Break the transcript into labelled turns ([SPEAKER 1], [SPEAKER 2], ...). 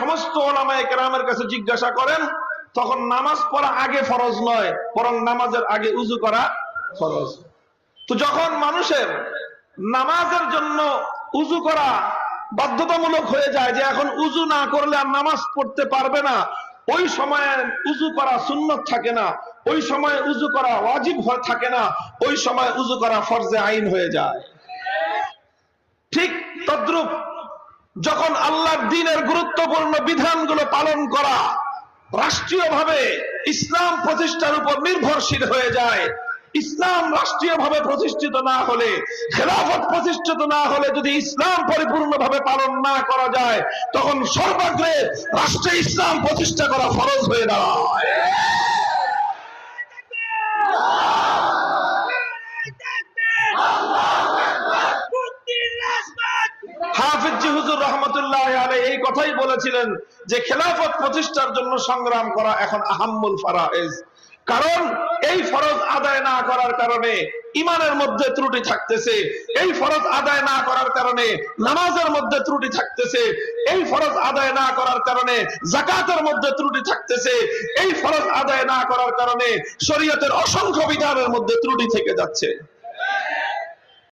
[SPEAKER 1] সমস্ত উলামায়ে কেরামের কাছে জিজ্ঞাসা করেন, তখন নামাজ পড়া আগে ফরজ নয়, বরং নামাজের আগে উযু করা ফরজ। তো যখন মানুষের নামাজের জন্য উযু করা বাধ্যতামূলক হয়ে যায়, যে এখন উযু না করলে আর নামাজ পড়তে পারবে না, ওই সময়ে উযু করা সুন্নত থাকে না, ওই সময়ে উযু করা ওয়াজিব থাকে না, ওই সময় উযু করা ফরজে আইন হয়ে যায়। ঠিক তদ্রূপ যখন আল্লাহর দ্বীনের গুরুত্বপূর্ণ বিধানগুলো পালন করা রাষ্ট্রীয়ভাবে ইসলাম প্রতিষ্ঠার উপর নির্ভরশীল হয়ে যায়, ইসলাম রাষ্ট্রীয়ভাবে প্রতিষ্ঠিত না হলে, খেলাফত প্রতিষ্ঠিত না হলে যদি ইসলাম পরিপূর্ণভাবে পালন না করা যায়, তখন সর্বাগ্রে রাষ্ট্রে ইসলাম প্রতিষ্ঠা করা ফরজ হয়ে দাঁড়ায়। হাফিজ জি হুজুর রাহমাতুল্লাহি আলাইহি এই কথাই বলেছিলেন যে খেলাফত প্রতিষ্ঠার জন্য সংগ্রাম করা এখন আহাম্মুল ফারায়েজ। কারণ এই ফরজ আদায় না করার কারণে ইমানের মধ্যে ত্রুটি থাকতেছে, এই ফরজ আদায় না করার কারণে নামাজের মধ্যে ত্রুটি থাকতেছে, এই ফরজ আদায় না করার কারণে যাকাতের মধ্যে ত্রুটি থাকতেছে, এই ফরজ আদায় না করার কারণে শরীয়তের অসংখ্য বিধানের মধ্যে ত্রুটি থেকে যাচ্ছে।